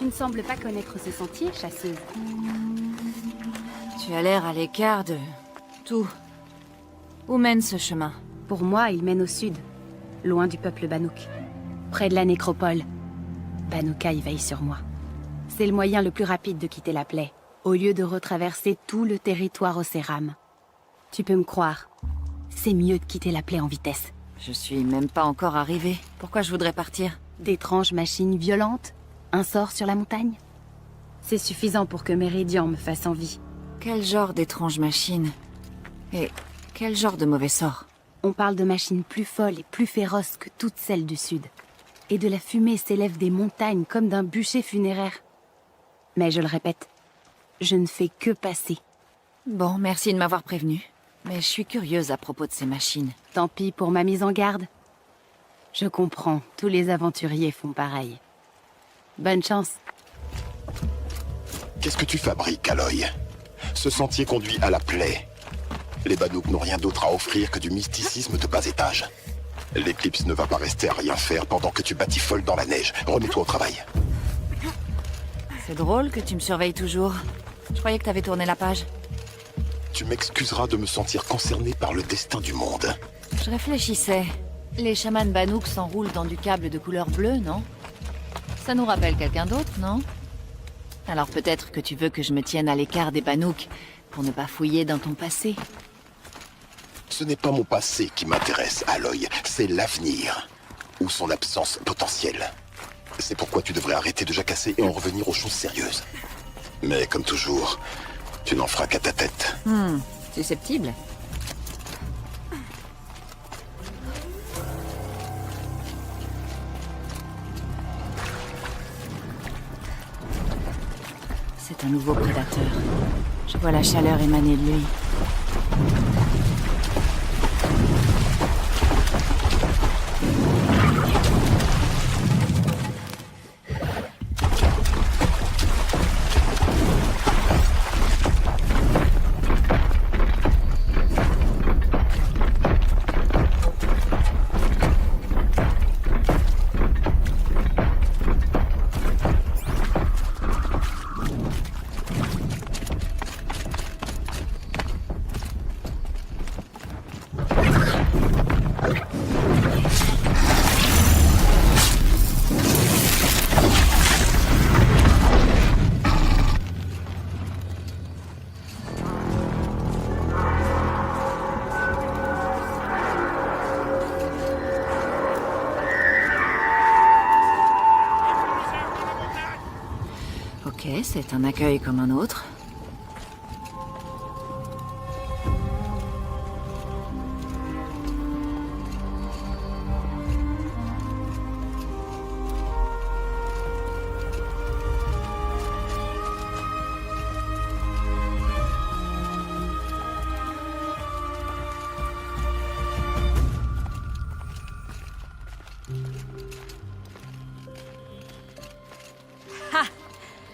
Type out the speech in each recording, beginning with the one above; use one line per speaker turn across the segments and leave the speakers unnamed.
ne sembles pas connaître ce sentier, chasseuse.
Tu as l'air à l'écart de... tout. Où mène ce chemin?
Pour moi, il mène au sud, loin du peuple Bannouk. Près de la nécropole. Banoukai veille sur moi. C'est le moyen le plus rapide de quitter la plaie, au lieu de retraverser tout le territoire Océram. Tu peux me croire, c'est mieux de quitter la plaie en vitesse.
Je suis même pas encore arrivée. Pourquoi je voudrais partir?
D'étranges machines violentes? Un sort sur la montagne? C'est suffisant pour que Méridian me fasse envie.
Quel genre d'étrange machine? Et quel genre de mauvais sort?
On parle de machines plus folles et plus féroces que toutes celles du sud. Et de la fumée s'élève des montagnes comme d'un bûcher funéraire. Mais je le répète, je ne fais que passer.
Bon, merci de m'avoir prévenu. Mais je suis curieuse à propos de ces machines.
Tant pis pour ma mise en garde. Je comprends, tous les aventuriers font pareil. Bonne chance.
Qu'est-ce que tu fabriques, Aloy? Ce sentier conduit à la plaie. Les Bannouk n'ont rien d'autre à offrir que du mysticisme de bas étage. L'éclipse ne va pas rester à rien faire pendant que tu batifoles dans la neige. Remets-toi au travail.
C'est drôle que tu me surveilles toujours. Je croyais que t'avais tourné la page.
Tu m'excuseras de me sentir concerné par le destin du monde.
Je réfléchissais. Les chamans Bannouk s'enroulent dans du câble de couleur bleue, non? Ça nous rappelle quelqu'un d'autre, non? Alors peut-être que tu veux que je me tienne à l'écart des Bannouk pour ne pas fouiller dans ton passé.
Ce n'est pas mon passé qui m'intéresse, Aloy, c'est l'avenir. Ou son absence potentielle. C'est pourquoi tu devrais arrêter de jacasser et en revenir aux choses sérieuses. Mais comme toujours, tu n'en feras qu'à ta tête.
Susceptible. C'est un nouveau prédateur. Je vois la chaleur émaner de lui. Ok, c'est un accueil comme un autre.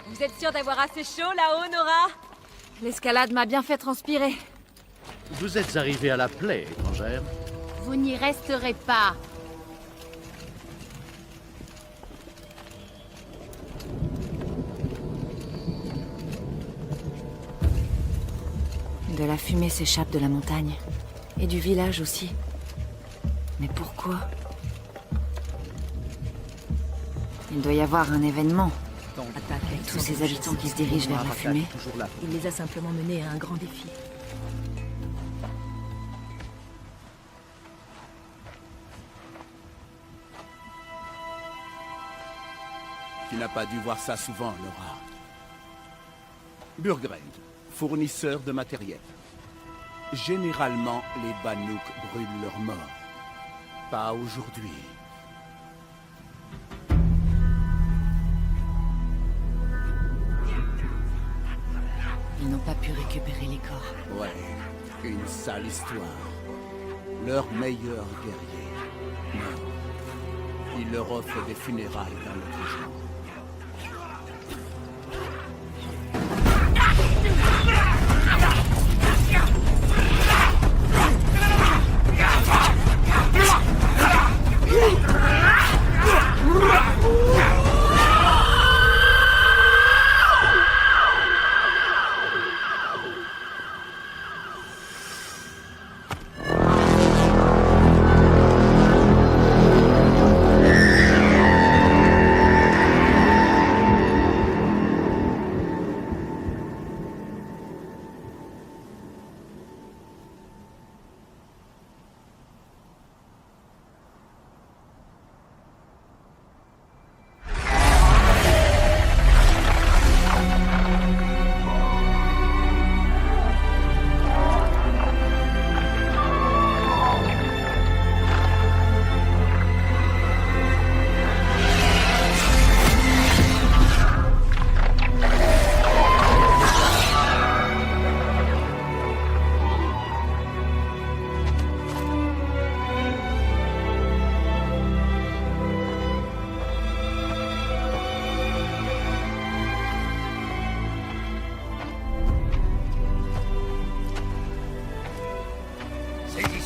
Vous êtes sûr d'avoir assez chaud là-haut, Nora?
L'escalade m'a bien fait transpirer.
Vous êtes arrivé à la plaie, étrangère.
Vous n'y resterez pas.
De la fumée s'échappe de la montagne. Et du village aussi. Mais pourquoi? Il doit y avoir un événement. Avec tous ces habitants qui se dirigent vers la fumée.
Il les a simplement menés à un grand défi.
Tu n'as pas dû voir ça souvent, Laura. Burgrend, fournisseur de matériel. Généralement, les Bannouk brûlent leurs morts. Pas aujourd'hui.
Ils n'ont pas pu récupérer les corps.
Ouais, une sale histoire. Leur meilleur guerrier. Non. Il leur offre des funérailles dans notre genre.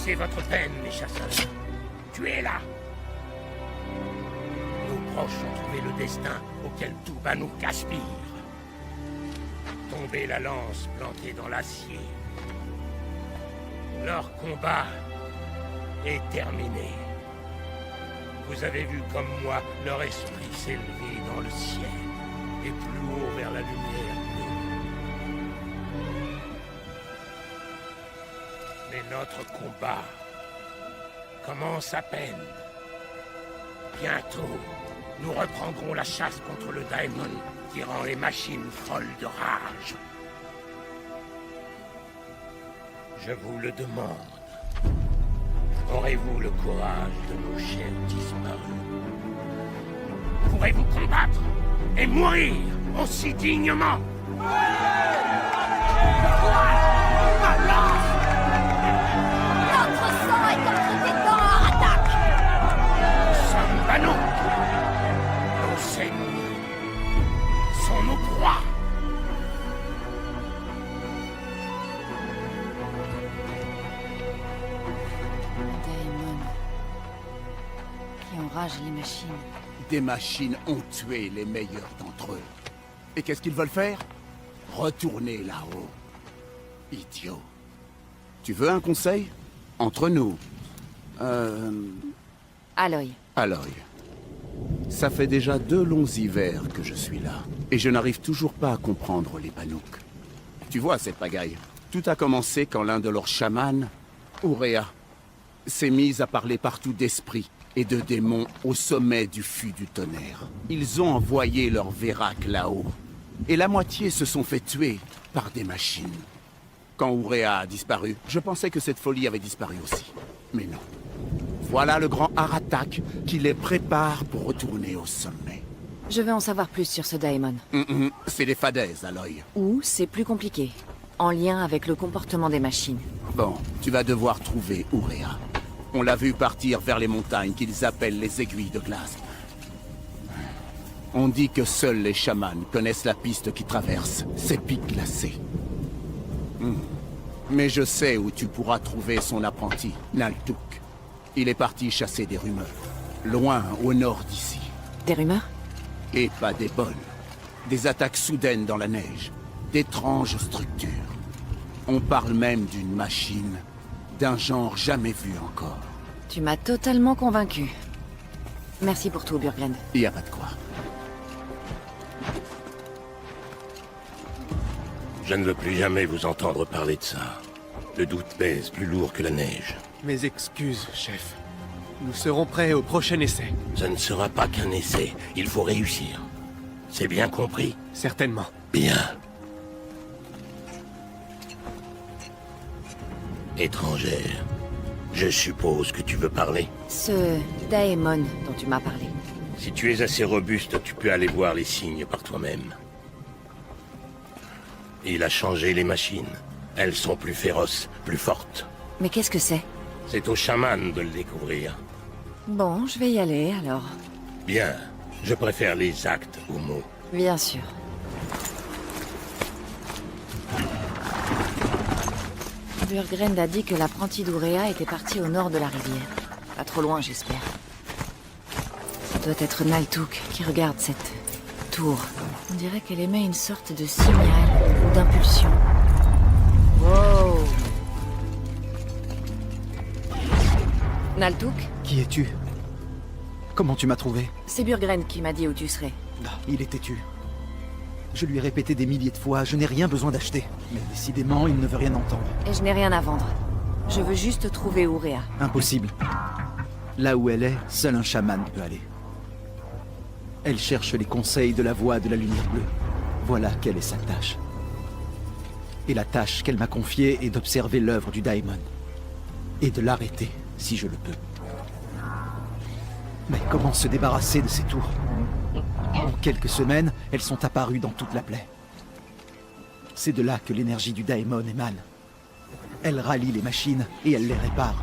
Accomplissez votre peine, mes chasseurs. Tuez-la. Nos proches ont trouvé le destin auquel tout Banouk aspire. Tombez la lance plantée dans l'acier. Leur combat est terminé. Vous avez vu comme moi leur esprit s'élever dans le ciel et plus haut vers la lumière bleue. Mais notre combat commence à peine. Bientôt, nous reprendrons la chasse contre le Daemon qui rend les machines folles de rage. Je vous le demande. Aurez-vous le courage de nos chers disparus? Pourrez-vous combattre et mourir aussi dignement?
Notre sang est entre tes dents, attaque!
Nous sommes Banouk. Nos ennemis sont nos proies.
Daemon. Qui enrage les machines.
Des machines ont tué les meilleurs d'entre eux. Et qu'est-ce qu'ils veulent faire? Retourner là-haut. Idiot. Tu veux un conseil? Entre nous.
Aloy.
Aloy. Ça fait déjà 2 longs hivers que je suis là. Et je n'arrive toujours pas à comprendre les Banouk. Tu vois cette pagaille? Tout a commencé quand l'un de leurs chamans, Ourea, s'est mis à parler partout d'esprits et de démons au sommet du fût du tonnerre. Ils ont envoyé leur Vérac là-haut. Et la moitié se sont fait tuer par des machines. Quand Ourea a disparu, je pensais que cette folie avait disparu aussi. Mais non. Voilà le grand Aratak qui les prépare pour retourner au sommet.
Je veux en savoir plus sur ce Daemon.
C'est des fadaises, Aloy.
Ou c'est plus compliqué. En lien avec le comportement des machines.
Bon, tu vas devoir trouver Ourea. On l'a vu partir vers les montagnes qu'ils appellent les aiguilles de glace. On dit que seuls les chamans connaissent la piste qui traverse ces pics glacés. Mais je sais où tu pourras trouver son apprenti, Naltuk. Il est parti chasser des rumeurs. Loin au nord d'ici.
Des rumeurs?
Et pas des bonnes. Des attaques soudaines dans la neige. D'étranges structures. On parle même d'une machine. D'un genre jamais vu encore.
Tu m'as totalement convaincu. Merci pour tout, Burgren.
Y a pas de quoi.
Je ne veux plus jamais vous entendre parler de ça. Le doute pèse plus lourd que la neige.
Mes excuses, chef. Nous serons prêts au prochain essai.
Ce ne sera pas qu'un essai. Il faut réussir. C'est bien compris?
Certainement.
Bien. Étrangère, je suppose que tu veux parler.
Ce Daemon dont tu m'as parlé.
Si tu es assez robuste, tu peux aller voir les signes par toi-même. Il a changé les machines. Elles sont plus féroces, plus fortes.
Mais qu'est-ce que c'est?
C'est au chaman de le découvrir.
Bon, je vais y aller alors.
Bien. Je préfère les actes aux mots.
Bien sûr. Burgren a dit que l'apprenti d'Ourea était parti au nord de la rivière. Pas trop loin, j'espère. Ça doit être Naltuk qui regarde cette tour. On dirait qu'elle émet une sorte de signal ou d'impulsion. Wow! Naltuk?
Qui es-tu? Comment tu m'as trouvé?
C'est Burgren qui m'a dit où tu serais.
Il est têtu. Je lui ai répété des milliers de fois, je n'ai rien besoin d'acheter. Mais décidément, il ne veut rien entendre.
Et je n'ai rien à vendre. Je veux juste trouver Ourea.
Impossible. Là où elle est, seul un chaman peut aller. Elle cherche les conseils de la voix de la lumière bleue. Voilà quelle est sa tâche. Et la tâche qu'elle m'a confiée est d'observer l'œuvre du Daemon. Et de l'arrêter, si je le peux. Mais comment se débarrasser de ces tours? En quelques semaines, elles sont apparues dans toute la plaie. C'est de là que l'énergie du Daemon émane. Elle rallie les machines et elle les répare.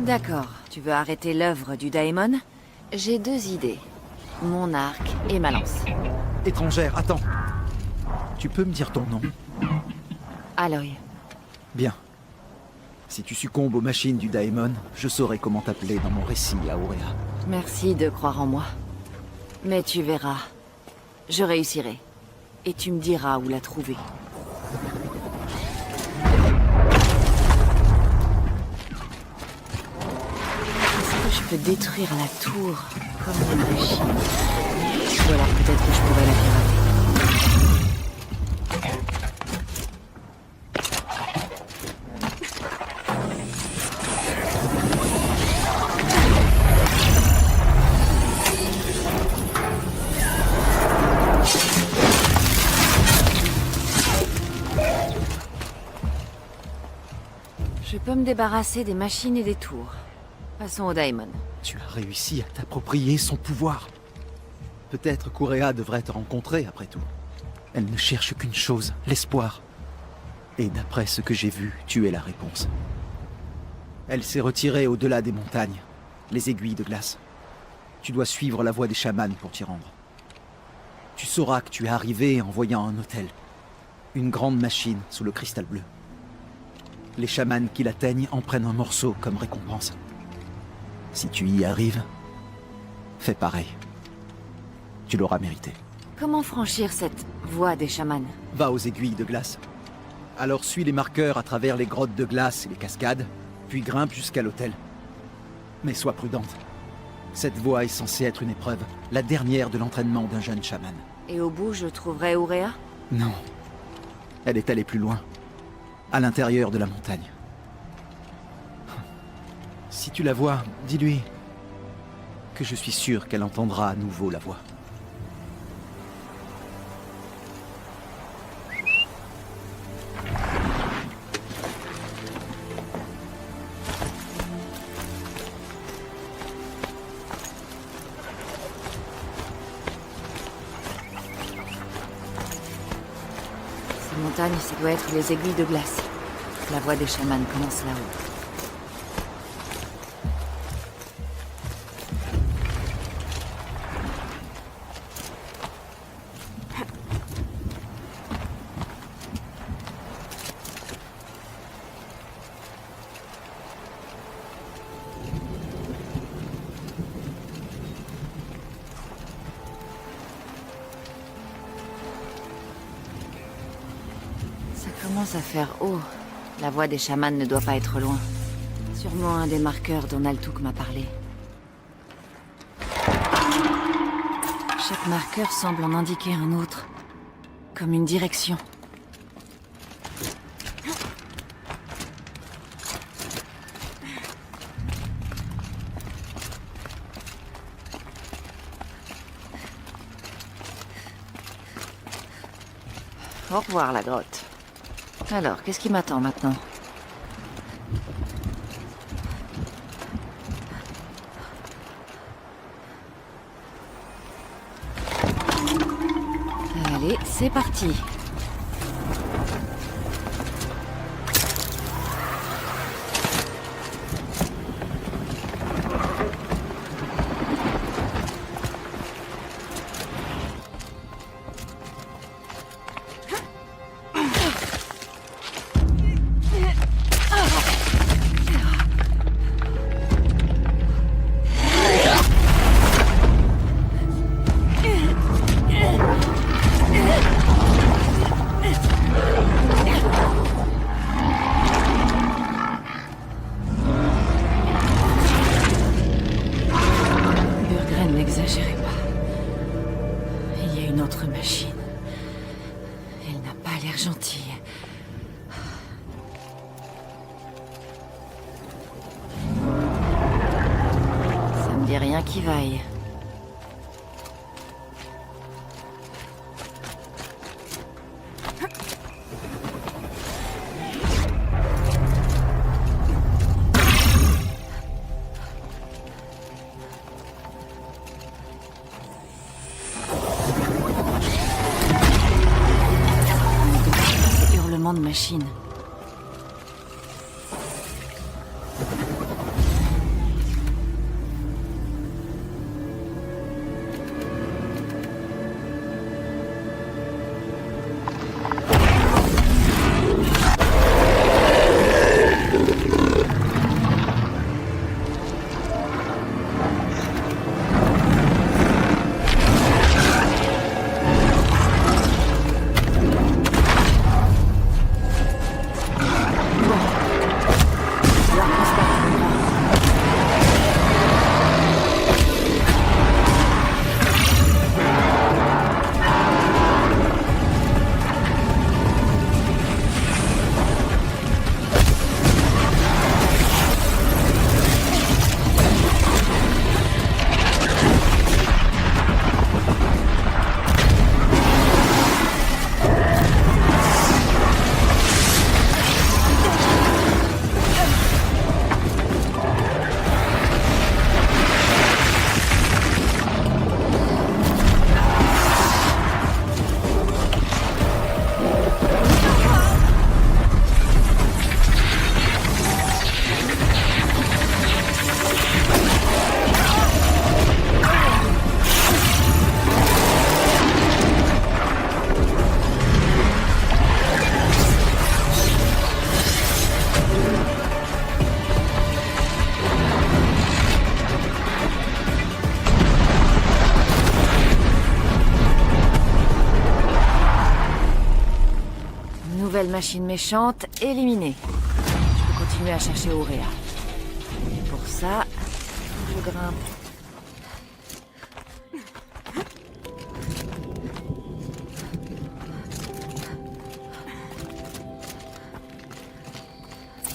D'accord. Tu veux arrêter l'œuvre du Daemon? J'ai 2 idées. Mon arc et ma lance.
Étrangère, attends. Tu peux me dire ton nom?
Aloy.
Bien. Si tu succombes aux machines du Daemon, je saurai comment t'appeler dans mon récit à Auréa.
Merci de croire en moi. Mais tu verras. Je réussirai. Et tu me diras où la trouver. Est-ce que je peux détruire la tour comme une machine? Ou alors peut-être que je pourrais la pirater. Je peux me débarrasser des machines et des tours. Passons au Daemon.
Tu as réussi à t'approprier son pouvoir. Peut-être qu'Auréa devrait te rencontrer après tout. Elle ne cherche qu'une chose, l'espoir. Et d'après ce que j'ai vu, tu es la réponse. Elle s'est retirée au-delà des montagnes, les aiguilles de glace. Tu dois suivre la voie des chamans pour t'y rendre. Tu sauras que tu es arrivé en voyant un hôtel. Une grande machine sous le cristal bleu. Les chamans qui l'atteignent en prennent un morceau comme récompense. Si tu y arrives, fais pareil. Tu l'auras mérité.
Comment franchir cette voie des chamans?
Va aux aiguilles de glace. Alors suis les marqueurs à travers les grottes de glace et les cascades, puis grimpe jusqu'à l'hôtel. Mais sois prudente. Cette voie est censée être une épreuve, la dernière de l'entraînement d'un jeune chaman.
Et au bout, je trouverai Auréa?
Non. Elle est allée plus loin. À l'intérieur de la montagne. Si tu la vois, dis-lui que je suis sûr qu'elle entendra à nouveau la voix.
Ces montagnes, ça doit être les aiguilles de glace. La voie des chamans commence là-haut. Ça commence à faire haut. La voie des chamans ne doit pas être loin. Sûrement un des marqueurs dont Naltuk m'a parlé. Chaque marqueur semble en indiquer un autre. Comme une direction. Au revoir, la grotte. Alors, qu'est-ce qui m'attend maintenant? Allez, c'est parti. N'exagérez pas. Il y a une autre machine. Elle n'a pas l'air gentille. Ça me dit rien qui vaille. De machine. Nouvelle machine méchante, éliminée. Je peux continuer à chercher Ourea. Et pour ça, je grimpe.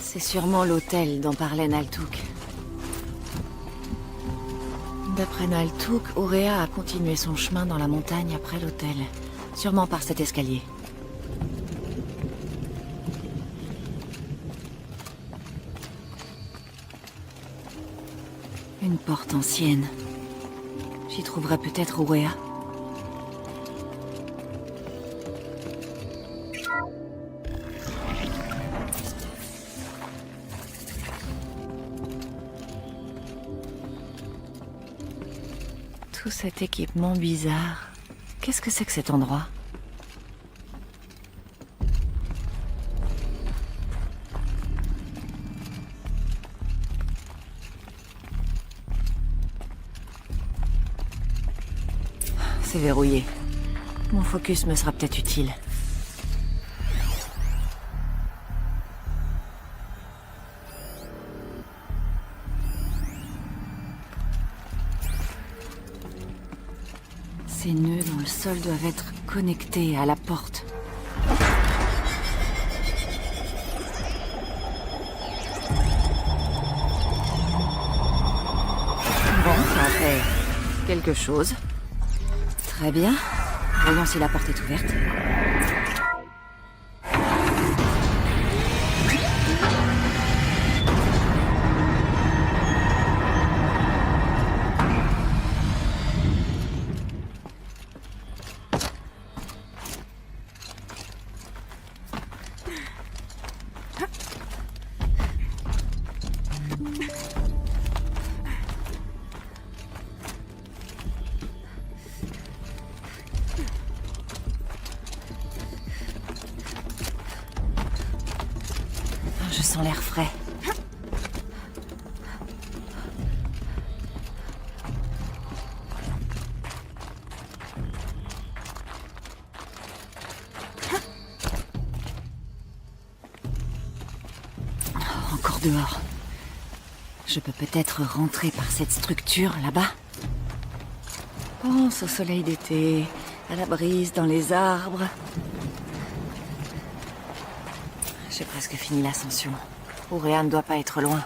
C'est sûrement l'hôtel dont parlait Naltuk. D'après Naltuk, Ourea a continué son chemin dans la montagne après l'hôtel. Sûrement par cet escalier. Une porte ancienne. J'y trouverai peut-être Ourea. Tout cet équipement bizarre. Qu'est-ce que c'est que cet endroit? C'est verrouillé. Mon focus me sera peut-être utile. Ces nœuds dans le sol doivent être connectés à la porte. Bon, ça en fait quelque chose. Très bien. Voyons si la porte est ouverte. Je sens l'air frais. Encore dehors. Je peux peut-être rentrer par cette structure là-bas. Pense au soleil d'été, à la brise dans les arbres. J'ai presque fini l'ascension. Ourea ne doit pas être loin.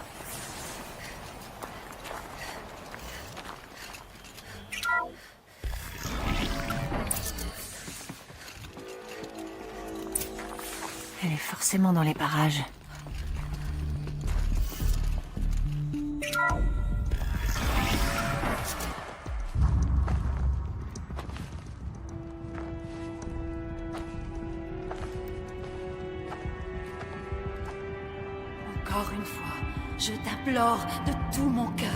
Elle est forcément dans les parages. Encore une fois, je t'implore de tout mon cœur.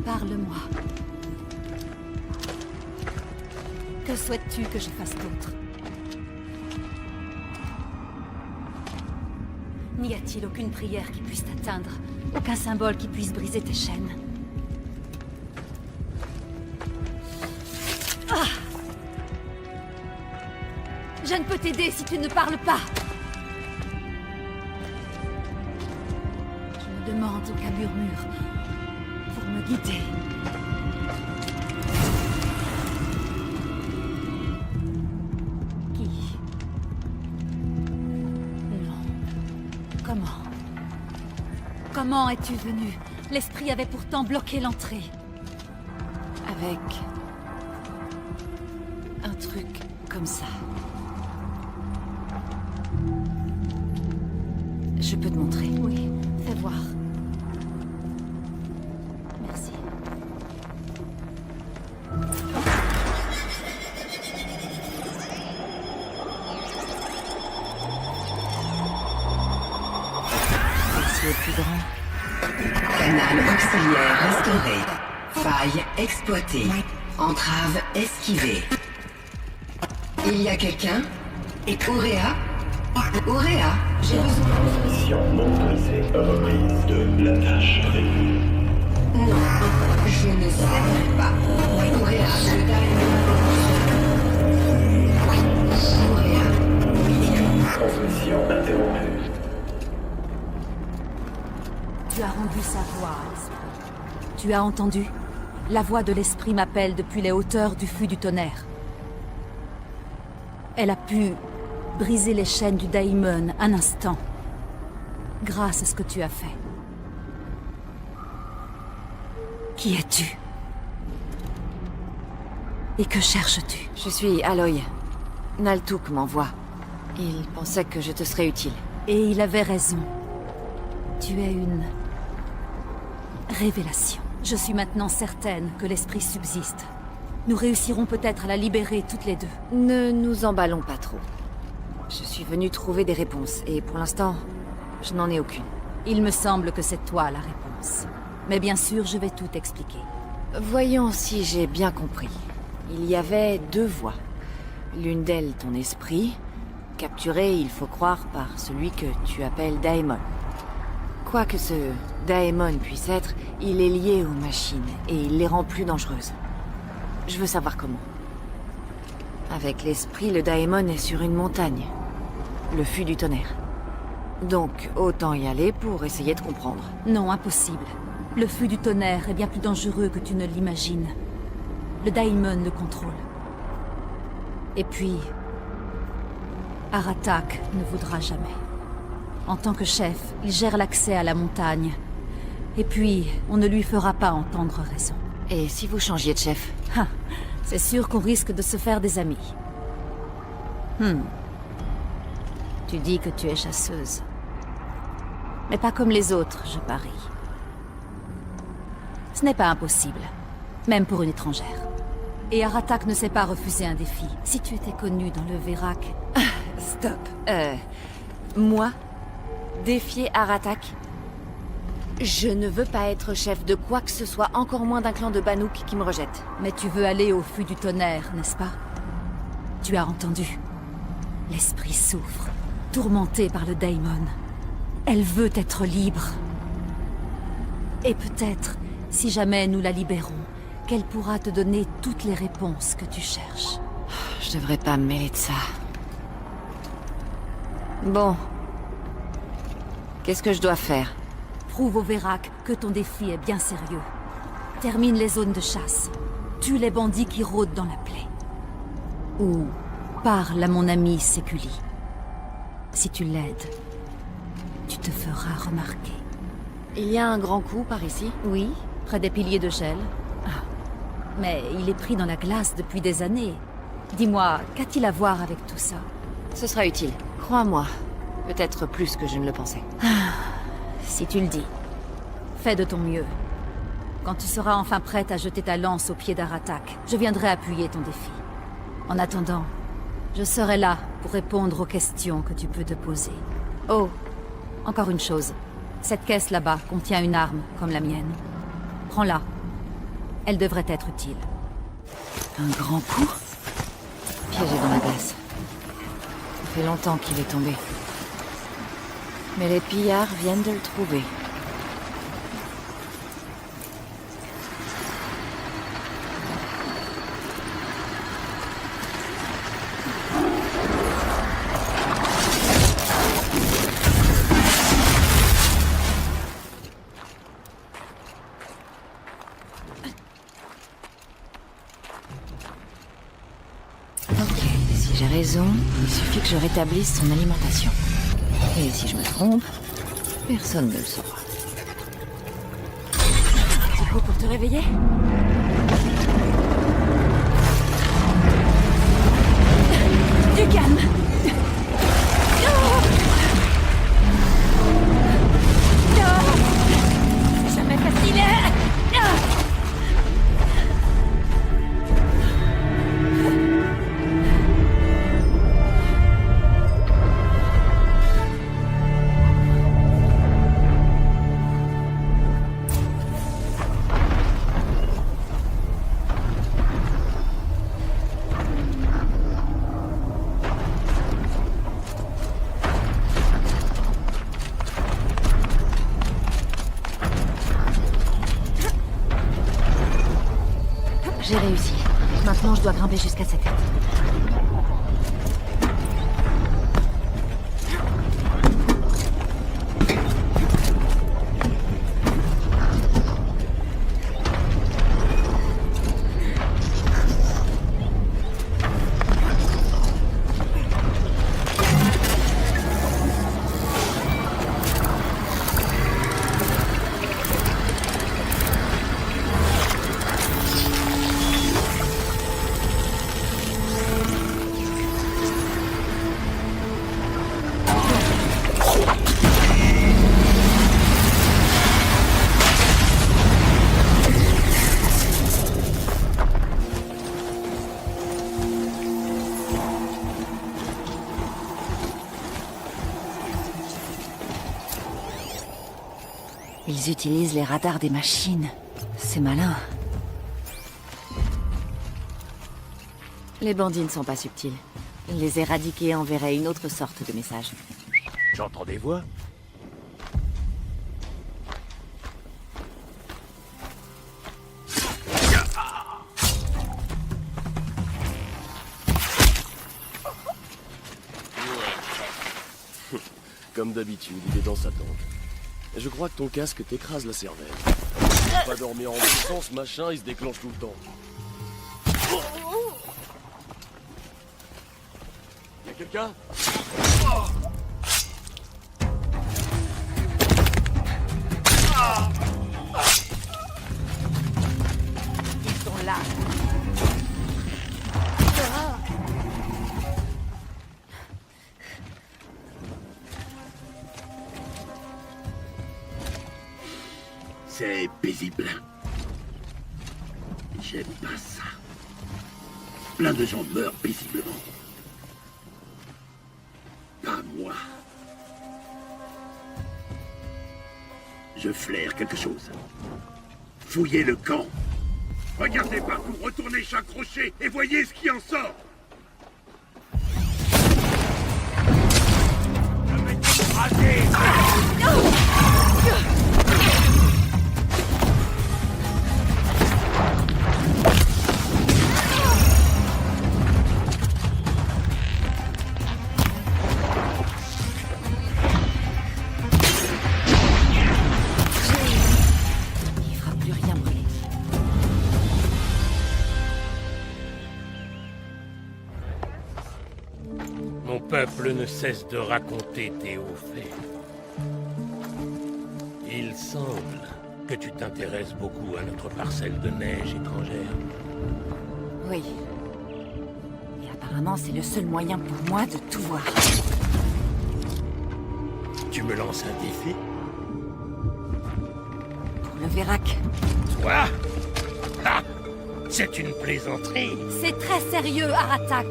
Parle-moi. Que souhaites-tu que je fasse d'autre? N'y a-t-il aucune prière qui puisse t'atteindre? Aucun symbole qui puisse briser tes chaînes? Ah! Je ne peux t'aider si tu ne parles pas. Je ne demande aucun murmure pour me guider. Qui? Non. Comment? Comment es-tu venu? L'esprit avait pourtant bloqué l'entrée. Avec un truc comme ça. Je peux te montrer. Oui, fais voir. Merci. Ceci est plus grand.
Canal auxiliaire restauré. Faille exploitée. Entrave esquivée. Il y a quelqu'un? Ourea? Ourea, j'ai besoin.
Mission non autorisée. Reprise de la tâche prévue.
Non, je ne sais pas. Ourea, je
as rendu sa voix à l'esprit. Tu as entendu? La voix de l'esprit m'appelle depuis les hauteurs du fût du tonnerre. Elle a pu briser les chaînes du Daemon un instant, grâce à ce que tu as fait. Qui es-tu? Et que cherches-tu?
Je suis Aloy. Naltuk m'envoie. Il pensait que je te serais utile.
Et il avait raison. Tu es une révélation. Je suis maintenant certaine que l'esprit subsiste. Nous réussirons peut-être à la libérer toutes les deux.
Ne nous emballons pas trop. Je suis venue trouver des réponses, et pour l'instant, je n'en ai aucune.
Il me semble que c'est toi la réponse. Mais bien sûr, je vais tout expliquer.
Voyons si j'ai bien compris. Il y avait deux voies. L'une d'elles, ton esprit, capturé, il faut croire, par celui que tu appelles Daemon. Quoi que ce Daemon puisse être, il est lié aux machines, et il les rend plus dangereuses. Je veux savoir comment. Avec l'esprit, le Daemon est sur une montagne. Le fût du tonnerre. Donc, autant y aller pour essayer de comprendre.
Non, impossible. Le fût du tonnerre est bien plus dangereux que tu ne l'imagines. Le Daemon le contrôle. Et puis, Aratak ne voudra jamais. En tant que chef, il gère l'accès à la montagne. Et puis, on ne lui fera pas entendre raison.
Et si vous changiez de chef?
Ah, c'est sûr qu'on risque de se faire des amis. Tu dis que tu es chasseuse. Mais pas comme les autres, je parie. Ce n'est pas impossible, même pour une étrangère. Et Aratak ne sait pas refuser un défi. Si tu étais connue dans le Verac...
Stop. Moi? Défier Aratak? Je ne veux pas être chef de quoi que ce soit, encore moins d'un clan de Banuk qui me rejette.
Mais tu veux aller au fût du tonnerre, n'est-ce pas? Tu as entendu. L'esprit souffre, tourmenté par le Daemon. Elle veut être libre. Et peut-être, si jamais nous la libérons, qu'elle pourra te donner toutes les réponses que tu cherches.
Je devrais pas me mêler de ça. Bon. Qu'est-ce que je dois faire?
Prouve au Verac que ton défi est bien sérieux. Termine les zones de chasse. Tue les bandits qui rôdent dans la plaie. Ou parle à mon ami Séculi. Si tu l'aides, tu te feras remarquer.
Il y a un grand coup par ici?
Oui, près des piliers de gel. Mais il est pris dans la glace depuis des années. Dis-moi, qu'a-t-il à voir avec tout ça?
Ce sera utile. Crois-moi. Peut-être plus que je ne le pensais.
Si tu le dis. Fais de ton mieux. Quand tu seras enfin prête à jeter ta lance au pied d'Aratak, je viendrai appuyer ton défi. En attendant, je serai là pour répondre aux questions que tu peux te poser. Oh, encore une chose. Cette caisse là-bas contient une arme comme la mienne. Prends-la. Elle devrait être utile.
Un grand coup? Piégé dans la glace. Ça fait longtemps qu'il est tombé. Mais les pillards viennent de le trouver. J'ai raison, il suffit que je rétablisse son alimentation. Et si je me trompe, personne ne le saura.
C'est quoi pour te réveiller? Du calme! C'est jamais facile!
J'ai réussi. Maintenant, je dois grimper jusqu'à sa tête. Ils utilisent les radars des machines. C'est malin. Les bandits ne sont pas subtils. Les éradiquer enverrait une autre sorte de message.
J'entends des voix.
Comme d'habitude, il est dans sa tente. Je crois que ton casque t'écrase la cervelle. Pas dormir en bon sens, machin, il se déclenche tout le temps. Y'a quelqu'un?
Ils sont là.
C'est paisible. J'aime pas ça. Plein de gens meurent paisiblement. Pas moi. Je flaire quelque chose. Fouillez le camp. Regardez partout, retournez chaque rocher et voyez ce qui en sort. Je vais t'écraser.
Il fera plus rien brûler.
Mon peuple ne cesse de raconter tes hauts faits. Il semble que tu t'intéresses beaucoup à notre parcelle de neige étrangère.
Oui. Et apparemment, c'est le seul moyen pour moi de tout voir.
Tu me lances un défi?
Pour le Vérac.
Toi? Ah! C'est une plaisanterie.
C'est très sérieux, Aratak.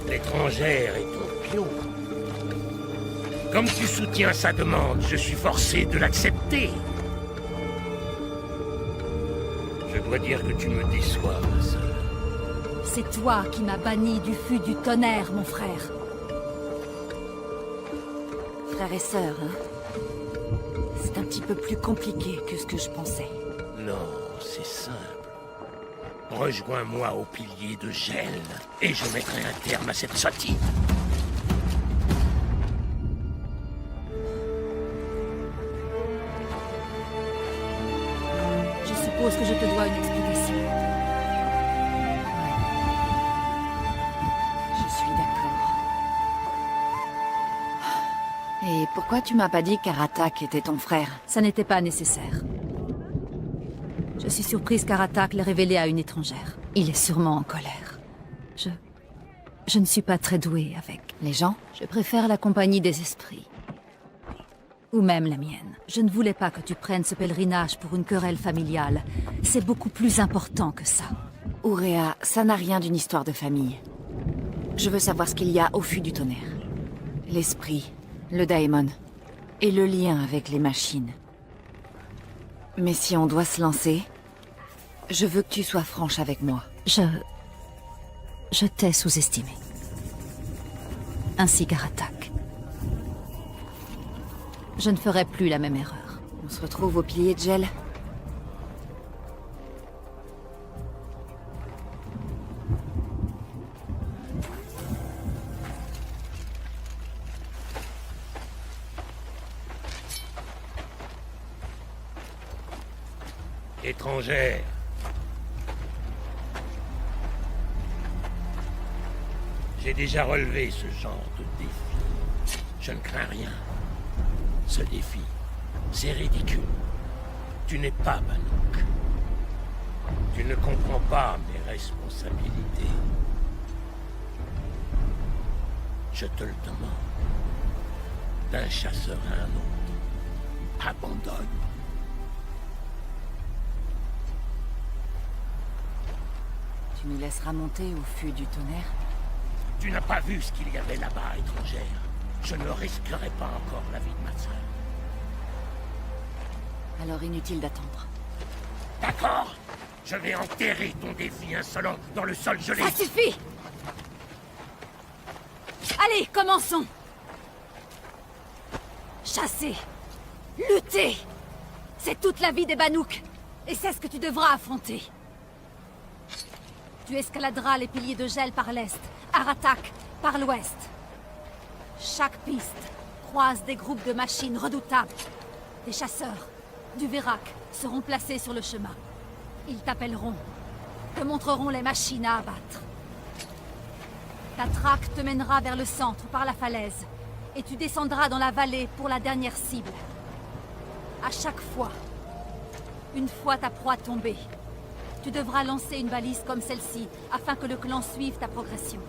L'étrangère est ton pion. Comme tu soutiens sa demande, je suis forcé de l'accepter. Je dois dire que tu me déçois, ma sœur.
C'est toi qui m'as banni du fût du tonnerre, mon frère.
Frère et sœur, hein? C'est un petit peu plus compliqué que ce que je pensais.
Non, c'est simple. Rejoins-moi au pilier de gel, et je mettrai un terme à cette sottise.
Je suppose que je te dois une explication.
Je suis d'accord. Et pourquoi tu m'as pas dit qu'Aratak était ton frère?
Ça n'était pas nécessaire. Je suis surprise qu'Aratak l'ait révélé à une étrangère. Il est sûrement en colère. Je ne suis pas très douée avec
les gens.
Je préfère la compagnie des esprits. Ou même la mienne. Je ne voulais pas que tu prennes ce pèlerinage pour une querelle familiale. C'est beaucoup plus important que ça.
Ourea, ça n'a rien d'une histoire de famille. Je veux savoir ce qu'il y a au fût du tonnerre. L'esprit, le daemon, et le lien avec les machines. Mais si on doit se lancer, je veux que tu sois franche avec moi.
Je t'ai sous-estimé. Ainsi qu'Aratak. Je ne ferai plus la même erreur.
On se retrouve au pilier de gel.
Étrangère. J'ai déjà relevé ce genre de défi. Je ne crains rien. Ce défi, c'est ridicule. Tu n'es pas Banuk. Tu ne comprends pas mes responsabilités. Je te le demande. D'un chasseur à un autre. Abandonne.
Tu nous laisseras monter au fût du tonnerre?
Tu n'as pas vu ce qu'il y avait là-bas, étrangère. Je ne risquerai pas encore la vie de ma sœur.
Alors inutile d'attendre.
D'accord? Je vais enterrer ton défi insolent dans le sol gelé.
Ça suffit! Allez, commençons! Chasser! Lutter! C'est toute la vie des Banouks! Et c'est ce que tu devras affronter. Tu escaladeras les piliers de gel par l'est, Aratak par l'ouest. Chaque piste croise des groupes de machines redoutables. Des chasseurs, du Vérac, seront placés sur le chemin. Ils t'appelleront, te montreront les machines à abattre. Ta traque te mènera vers le centre par la falaise, et tu descendras dans la vallée pour la dernière cible. À chaque fois, une fois ta proie tombée, tu devras lancer une balise comme celle-ci, afin que le clan suive ta progression.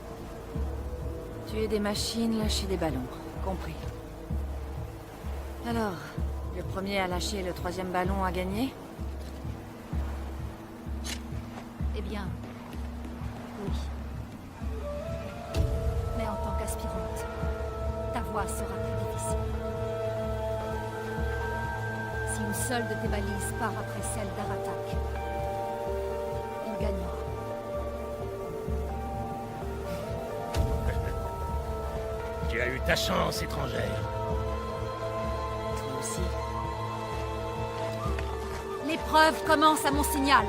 Tuer des machines, lâcher des ballons. Compris. Alors, le premier à lâcher le troisième ballon a gagné?
Eh bien, oui. Mais en tant qu'aspirante, ta voie sera plus difficile. Si une seule de tes balises part après celle d'Aratak, il gagnera.
Tu as eu ta chance, étrangère.
Toi aussi.
L'épreuve commence à mon signal.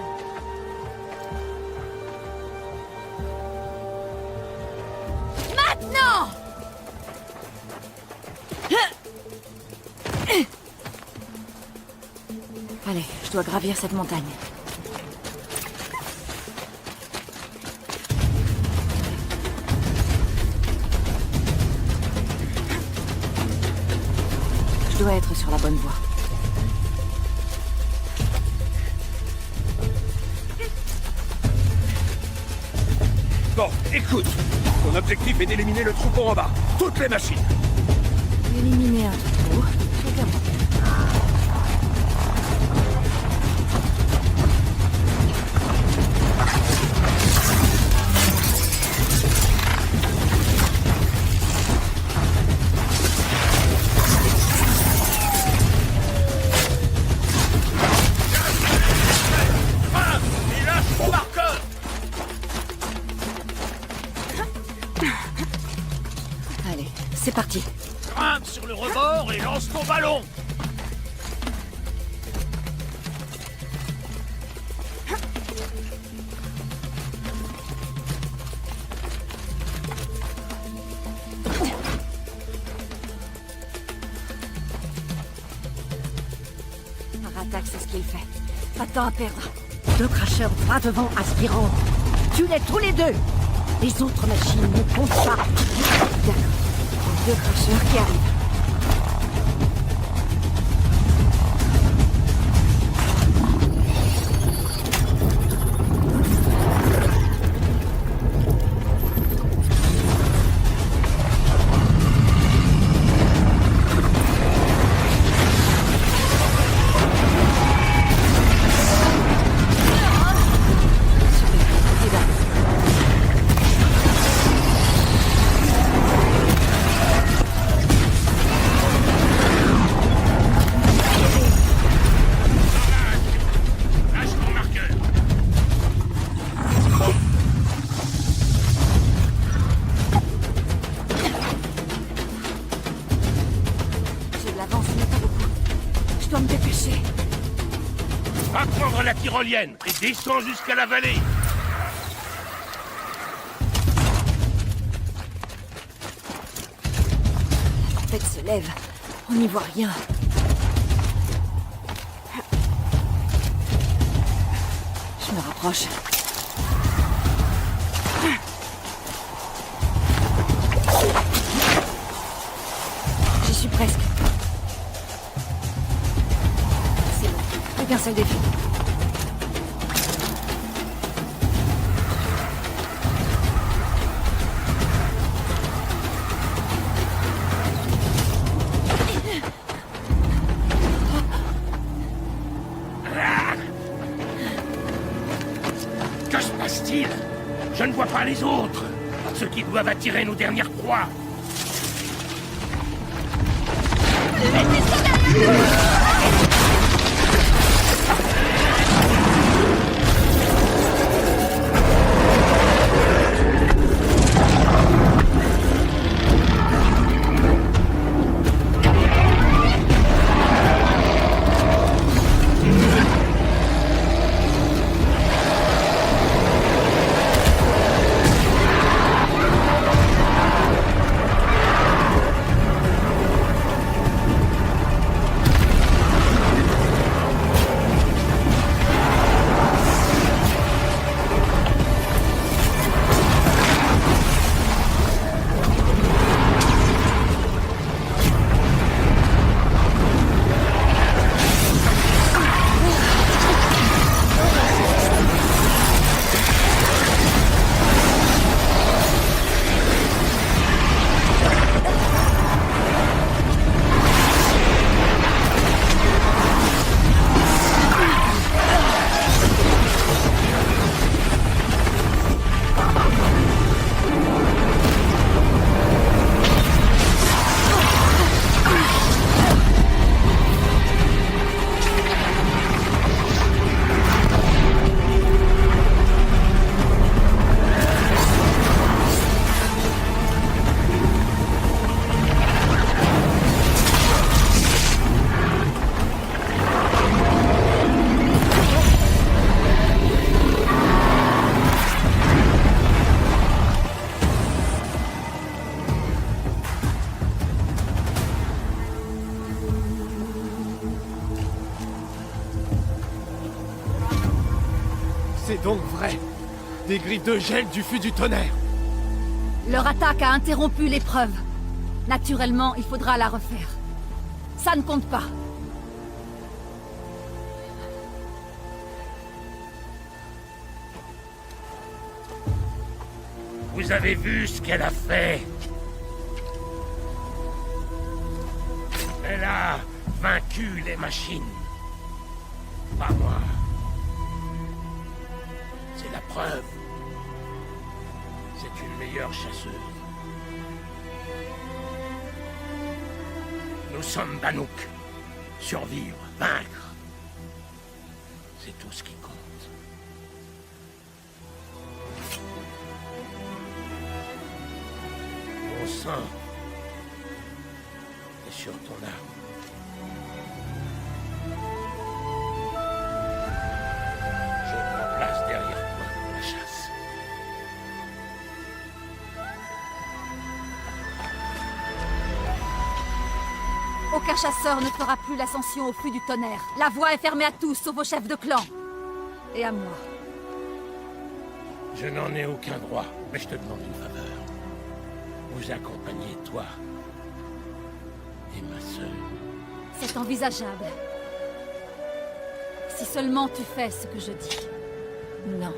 Maintenant!
Allez, je dois gravir cette montagne. Je dois être sur la bonne voie.
Bon, écoute. Ton objectif est d'éliminer le troupeau en bas. Toutes les machines.
Éliminer un troupeau, chacun.
Et lâche ton marqueur!
Allez, c'est parti.
Grimpe sur le rebord et lance ton ballon!
Aratak, c'est ce qu'il fait.
Pas de temps à perdre.
Deux cracheurs droit devant, aspirant. Tue-les tous les deux. Les autres machines ne comptent pas.
D'accord. Deux cracheurs qui arrivent.
Lâche ton marqueur!
J'ai de l'avance, mais pas beaucoup. Je dois me dépêcher.
Va prendre la tyrolienne et descends jusqu'à la vallée!
La tête se lève. On n'y voit rien. Je me rapproche. J'y suis presque. C'est bon. Plus qu'un seul défi.
Que se passe-t-il? Je ne vois pas les autres. Ceux qui doivent attirer nos dernières proies.
C'est donc vrai. Des griffes de gel du fût du tonnerre.
Leur attaque a interrompu l'épreuve. Naturellement, il faudra la refaire. Ça ne compte pas.
Vous avez vu ce qu'elle a fait? Elle a vaincu les machines. Pas moi. C'est la preuve. C'est une meilleure chasseuse. Nous sommes Banuk. Survivre, vaincre. C'est tout ce qui compte. Mon sang est sur ton âme. Je prends place derrière toi pour la chasse.
Aucun chasseur ne fera plus l'ascension au fût du tonnerre. La voie est fermée à tous, sauf au chef de clan. Et à moi.
Je n'en ai aucun droit, mais je te demande une faveur. Vous accompagnez toi et ma sœur.
C'est envisageable. Si seulement tu fais ce que je dis.
Non.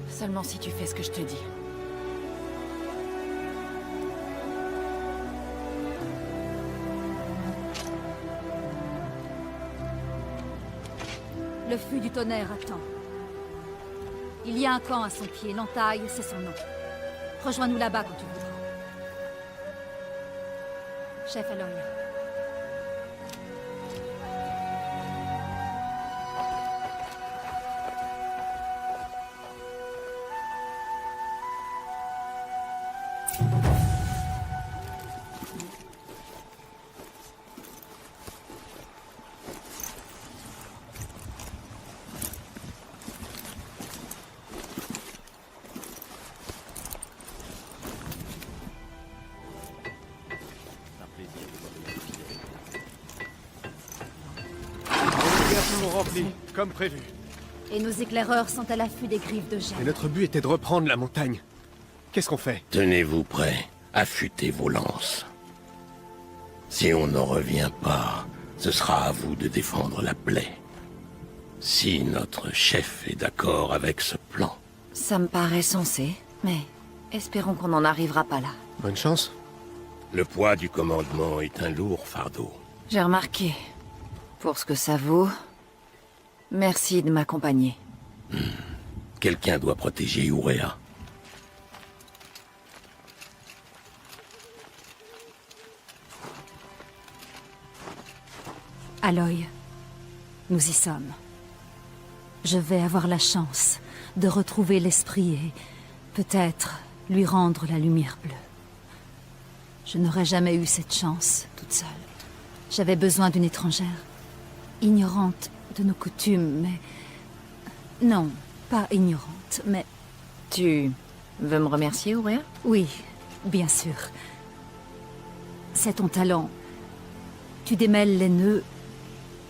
Seulement si tu fais ce que je te dis.
Le fût du tonnerre attend. Il y a un camp à son pied, l'entaille, c'est son nom. Rejoins-nous là-bas quand tu voudras. Chef Aloy.
Rempli, comme prévu.
Et nos éclaireurs sont à l'affût des griffes de gel.
Et notre but était de reprendre la montagne. Qu'est-ce qu'on fait?
Tenez-vous prêts, affûtez vos lances. Si on n'en revient pas, ce sera à vous de défendre la plaie. Si notre chef est d'accord avec ce plan.
Ça me paraît sensé, mais espérons qu'on n'en arrivera pas là.
Bonne chance.
Le poids du commandement est un lourd fardeau.
J'ai remarqué. Pour ce que ça vaut, merci de m'accompagner.
Quelqu'un doit protéger Ourea.
Aloy, nous y sommes. Je vais avoir la chance de retrouver l'esprit et peut-être lui rendre la lumière bleue. Je n'aurais jamais eu cette chance toute seule. J'avais besoin d'une étrangère, ignorante de nos coutumes, mais... Non, pas ignorante, mais...
Tu veux me remercier, Ourea?
Oui, bien sûr. C'est ton talent. Tu démêles les nœuds,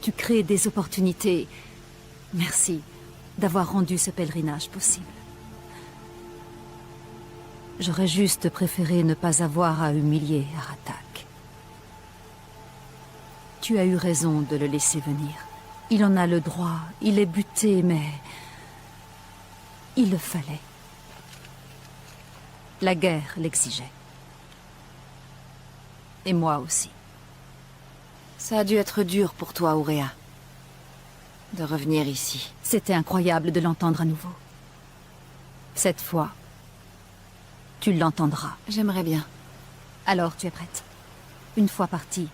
tu crées des opportunités. Merci d'avoir rendu ce pèlerinage possible. J'aurais juste préféré ne pas avoir à humilier Aratak. Tu as eu raison de le laisser venir. Il en a le droit, il est buté, mais... il le fallait. La guerre l'exigeait. Et moi aussi.
Ça a dû être dur pour toi, Ourea. De revenir ici.
C'était incroyable de l'entendre à nouveau. Cette fois, tu l'entendras.
J'aimerais bien.
Alors tu es prête? Une fois parti,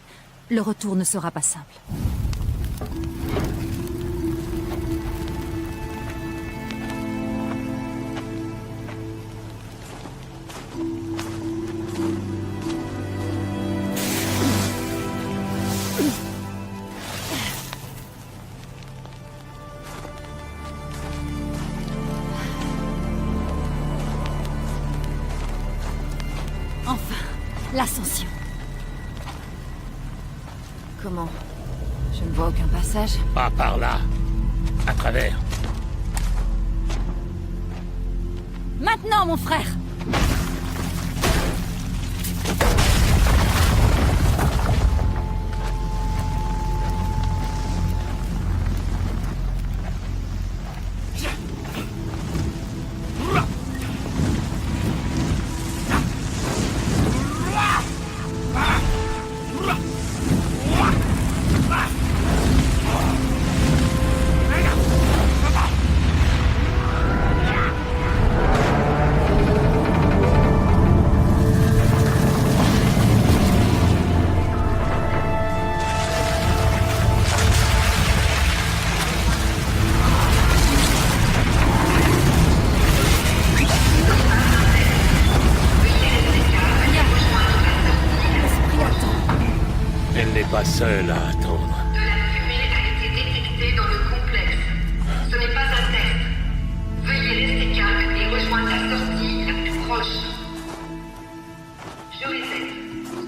le retour ne sera pas simple. Enfin, l'ascension.
Comment? Je ne vois aucun passage.
Pas par là. À travers.
Maintenant, mon frère!
Elle n'est pas seule à attendre.
De la fumée a été détectée dans le complexe. Ce n'est pas un test. Veuillez rester calme et rejoindre la sortie la plus proche. Je répète,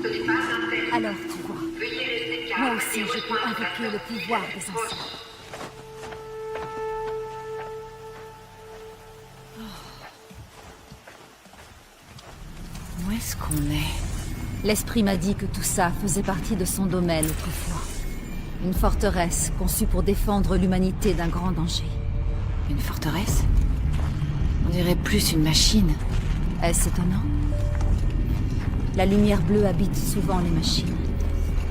ce n'est pas un test.
Alors, tu vois,
Veuillez rester calme
moi aussi
et
je peux
rejoindre la
invoquer le
sortie
pouvoir
la plus
des
proche.
anciens.
Où est-ce qu'on est?
L'esprit m'a dit que tout ça faisait partie de son domaine autrefois. Une forteresse conçue pour défendre l'humanité d'un grand danger.
Une forteresse? On dirait plus une machine.
Est-ce étonnant? La lumière bleue habite souvent les machines.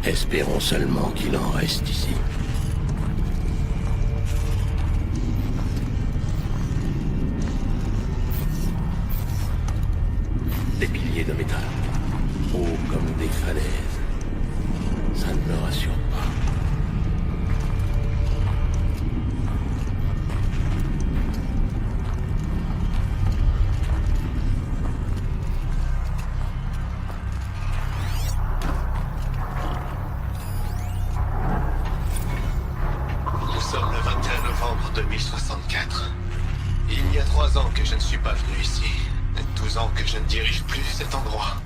Espérons seulement qu'il en reste ici. Des piliers de métal, hauts comme des falaises. Ça ne me rassure pas.
Nous sommes le 21 novembre 2064. Il y a 3 ans que je ne suis pas venu ici. 12 ans que je ne dirige plus cet endroit.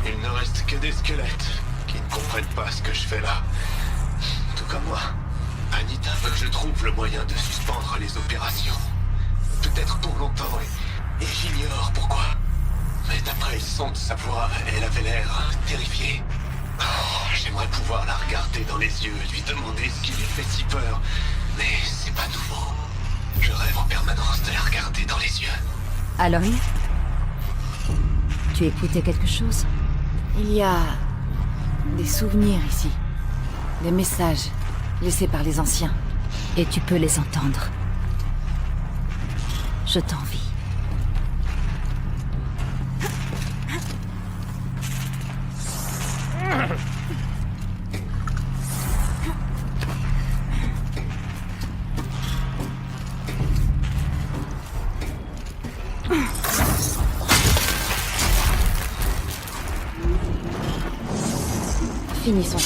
Il ne reste que des squelettes qui ne comprennent pas ce que je fais là. Tout comme moi. Anita veut que je trouve le moyen de suspendre les opérations. Peut-être pour longtemps, et j'ignore pourquoi. Mais d'après le son de sa voix, elle avait l'air terrifiée. Oh, j'aimerais pouvoir la regarder dans les yeux, lui demander ce qui lui fait si peur. Mais c'est pas nouveau. Je rêve en permanence de la regarder dans les yeux.
Aloy? Tu écoutais quelque chose?
Il y a... des souvenirs ici. Des messages laissés par les anciens.
Et tu peux les entendre. Je t'envie.
Finissons.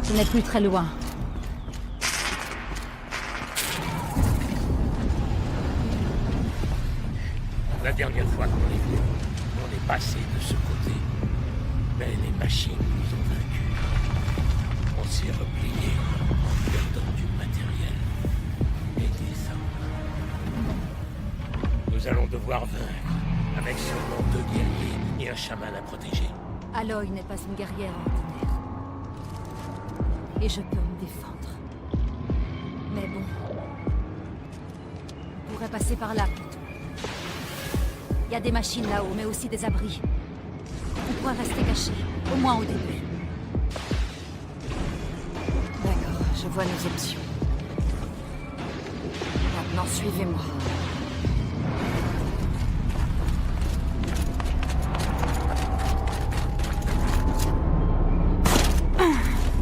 Ce n'est plus très loin.
La dernière fois qu'on est venu, on est passé de ce côté. Mais les machines nous ont vaincus. On s'est replié, perdant du matériel et des hommes. Nous allons devoir vaincre, avec seulement 2 guerriers et un chaman à protéger.
Aloy n'est pas une guerrière ordinaire. Et je peux me défendre. Mais bon... On pourrait passer par là, plutôt. Il y a des machines là-haut, mais aussi des abris. On pourrait rester cachés, au moins au début.
D'accord, je vois nos options. Maintenant, suivez-moi.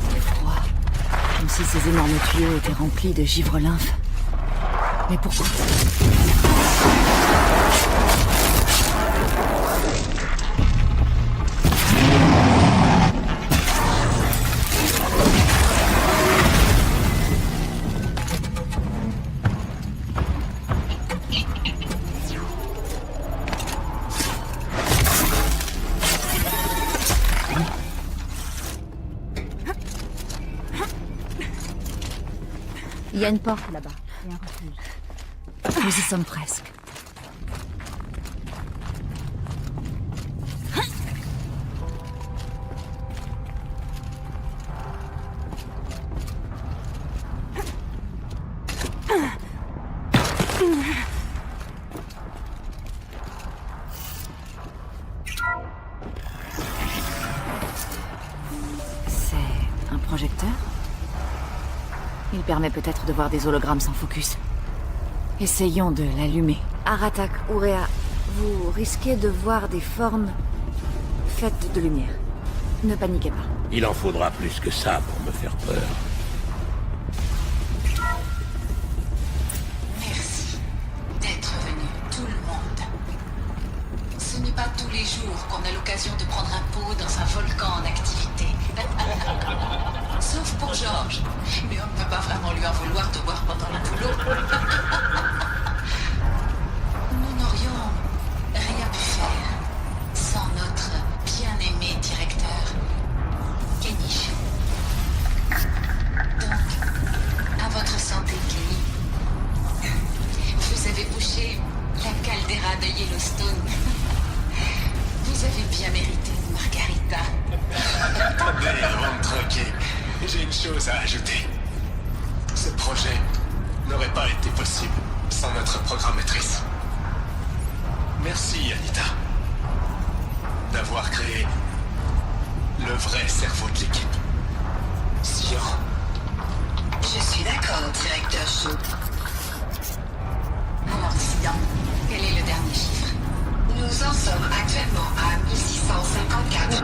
C'est froid. Comme si ces énormes tuyaux étaient remplis de givre lymphe. Mais pourquoi?
Il y a une porte là-bas, et un refuge. Nous y sommes presque.
C'est un projecteur? Il permet peut-être de voir des hologrammes sans focus. Essayons de l'allumer. Aratak, Ourea, vous risquez de voir des formes faites de lumière. Ne paniquez pas.
Il en faudra plus que ça pour me faire peur.
Merci d'être venu, tout le monde. Ce n'est pas tous les jours qu'on a l'occasion de prendre un pot dans un volcan en activité. Sauf pour Georges. Mais on ne peut pas vraiment lui en vouloir de boire pendant le boulot. Nous n'aurions rien pu faire sans notre bien-aimé directeur, Kenny. Donc, à votre santé, Kenny. Vous avez bouché la caldeira de Yellowstone. Vous avez bien mérité une margarita.
Attendez, avant de troquer, j'ai une chose à ajouter. Ce projet n'aurait pas été possible sans notre programmatrice. Merci, Anita, d'avoir créé le vrai cerveau de l'équipe. Sion.
Je suis d'accord, directeur Shaw. Alors, Sion, quel est le dernier chiffre? Nous en sommes actuellement à 1654.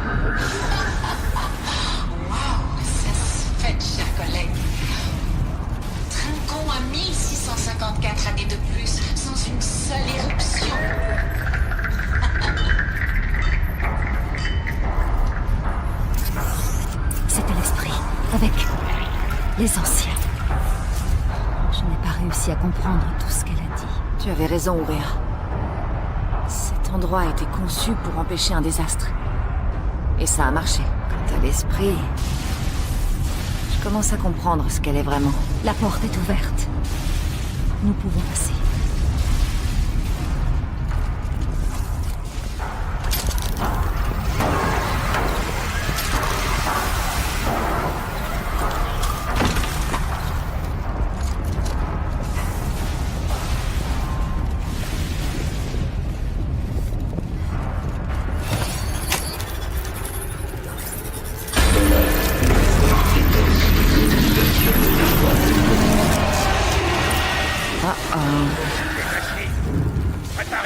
Waouh, ça se fait, chers collègues. Trinquons à 1654 années de plus sans une seule éruption.
C'était l'esprit, avec les anciens. Je n'ai pas réussi à comprendre tout ce qu'elle a dit.
Tu avais raison, Ourea. Cet endroit a été conçu pour empêcher un désastre. Et ça a marché. Quant à l'esprit... Je commence à comprendre ce qu'elle est vraiment.
La porte est ouverte. Nous pouvons passer.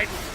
préparez-vous.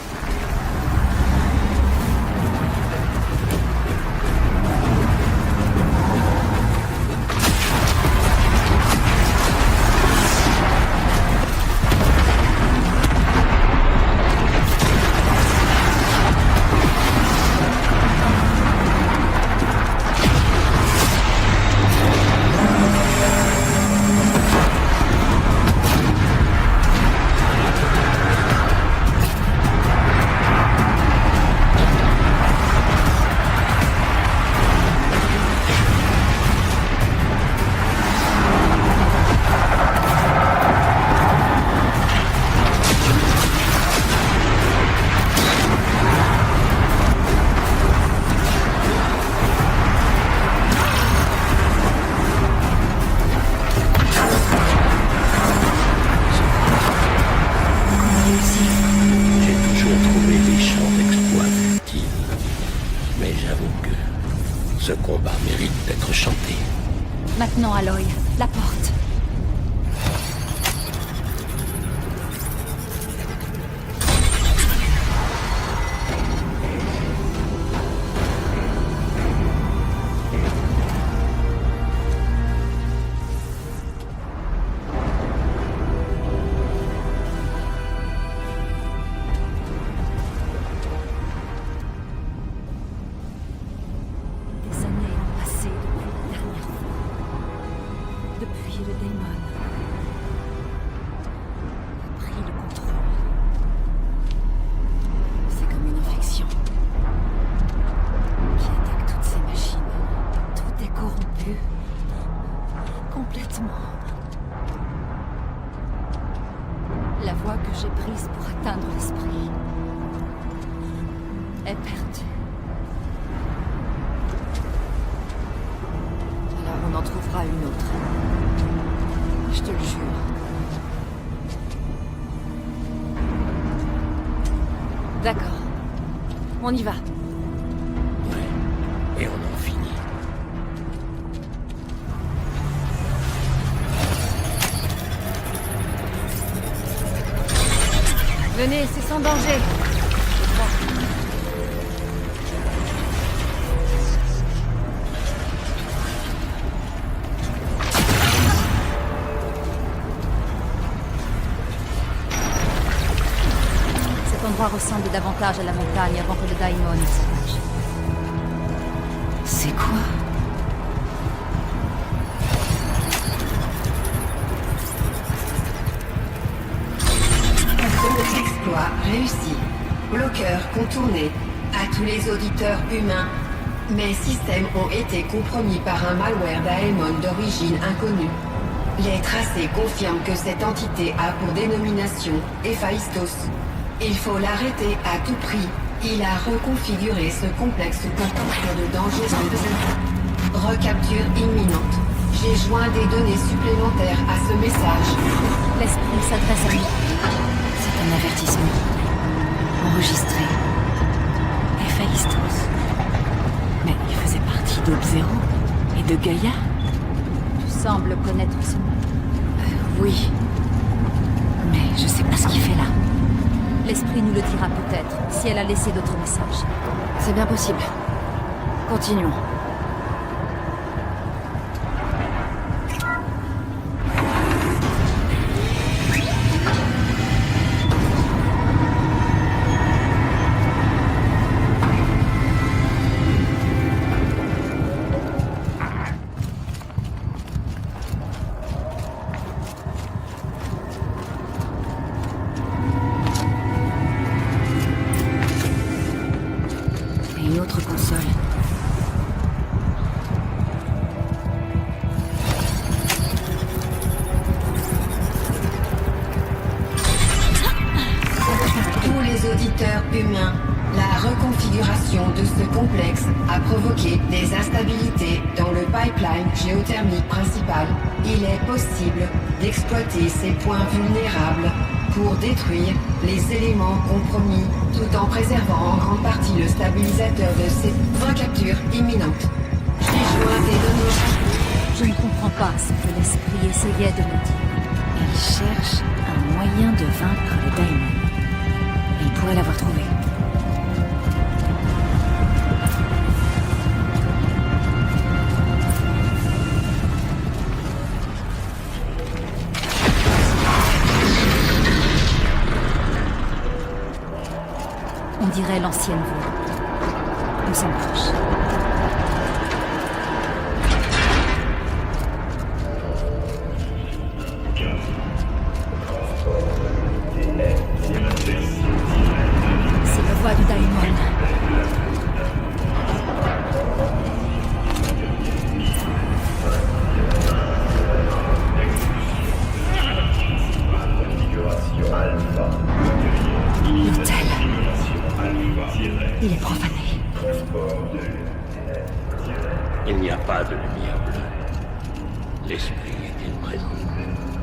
J'ai toujours trouvé les champs d'exploits futiles. Mais j'avoue que ce combat mérite d'être chanté.
Maintenant, Aloy, la porte. Des années ont passé depuis la dernière fois. Depuis le démon a pris le contrôle.
C'est comme une infection qui attaque toutes ces machines.
Tout est corrompu. Complètement. La voie que j'ai prise pour atteindre l'esprit est perdue.
Alors on en trouvera une autre. Je te le jure. D'accord. On y va.
Et on en finit.
Venez, c'est sans danger.
Cet endroit ressemble davantage à la montagne avant que le daimon ne s'attache.
C'est quoi?
Exploit réussi. Bloqueur contourné. À tous les auditeurs humains. Mes systèmes ont été compromis par un malware Daemon d'origine inconnue. Les tracés confirment que cette entité a pour dénomination Héphaïstos. Il faut l'arrêter à tout prix. Il a reconfiguré ce complexe pour couvrir de dangers dans le... Recapture imminente. J'ai joint des données supplémentaires à ce message.
L'esprit s'adresse à nous.
C'est un avertissement. Enregistré. Héphaïstos. Mais il faisait partie d'Aube-Zéro et de Gaïa.
Tu sembles connaître ce nom.
Oui. Mais je sais pas ce qu'il fait là.
L'esprit nous le dira peut-être, si elle a laissé d'autres messages.
C'est bien possible. Continuons. Et une autre console.
Tous les auditeurs humains, la reconfiguration de ce complexe a provoqué des instabilités dans le pipeline géothermique principal. Il est possible d'exploiter ces points vulnérables pour détruire les éléments compromis tout en préservant en grande partie le stabilisateur de ces recaptures imminentes. J'ai joint des données.
Je ne comprends pas ce que l'esprit essayait de me dire.
Elle cherche un moyen de vaincre le daimon. Il pourrait
devrais l'avoir trouvé. On dirait l'ancienne voie. Nous sommes proches. C'est la voie du Daemon. L'hôtel. Il est profané.
Il n'y a pas de lumière bleue. L'esprit est-il présent?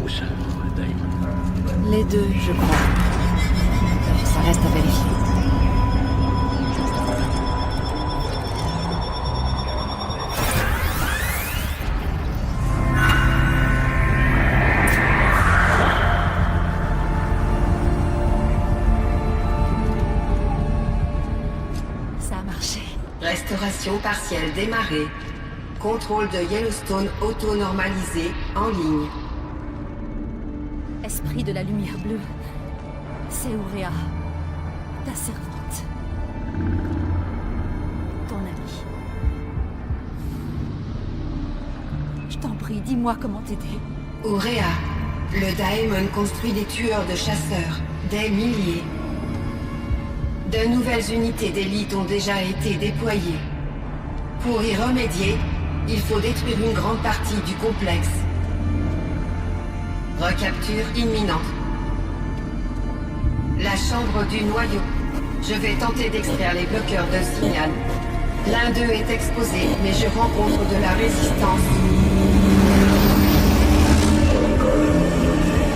Ou seulement le Daemon?
Les deux, je crois. Ça reste à vérifier.
Ça a marché.
Restauration partielle démarrée. Contrôle de Yellowstone auto-normalisé en ligne.
Esprit de la lumière bleue. C'est Ourea, ta servante. Ton amie. Je t'en prie, dis-moi comment t'aider.
Ourea, le Daemon construit des tueurs de chasseurs, des milliers. De nouvelles unités d'élite ont déjà été déployées. Pour y remédier, il faut détruire une grande partie du complexe. Recapture imminente. La chambre du noyau. Je vais tenter d'extraire les bloqueurs de signal. L'un d'eux est exposé, mais je rencontre de la résistance.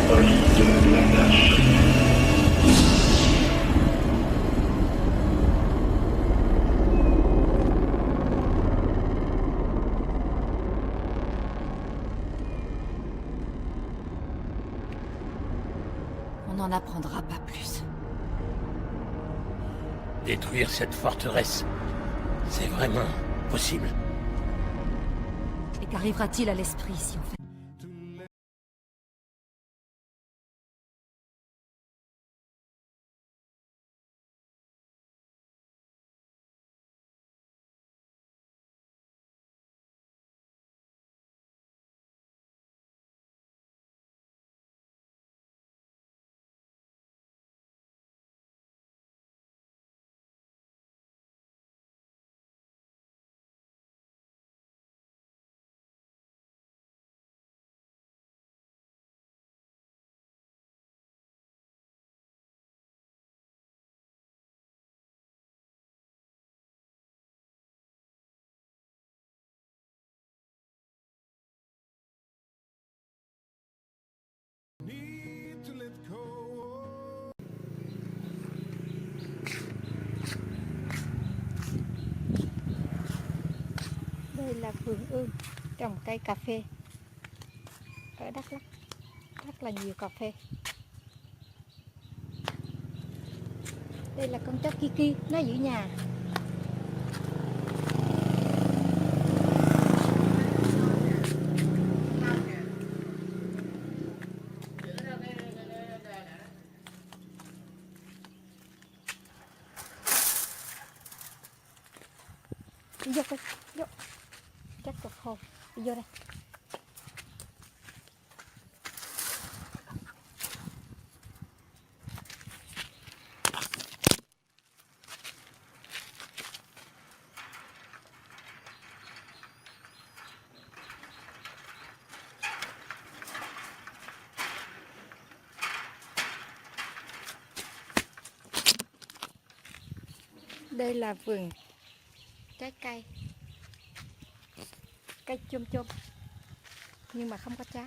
Police de la tâche.
On n'en apprendra pas plus.
Détruire cette forteresse, c'est vraiment possible.
Et qu'arrivera-t-il à l'esprit si on fait...
Đây là vườn ươm trồng cây cà phê ở Đắk Lắk, rất là nhiều cà phê. Đây là con chó Kiki, nó giữ nhà. Đi vô coi, vô. Chắc cực khô. Đi vô đây. Đây là vườn trái cây, cây chôm chôm nhưng mà không có trái.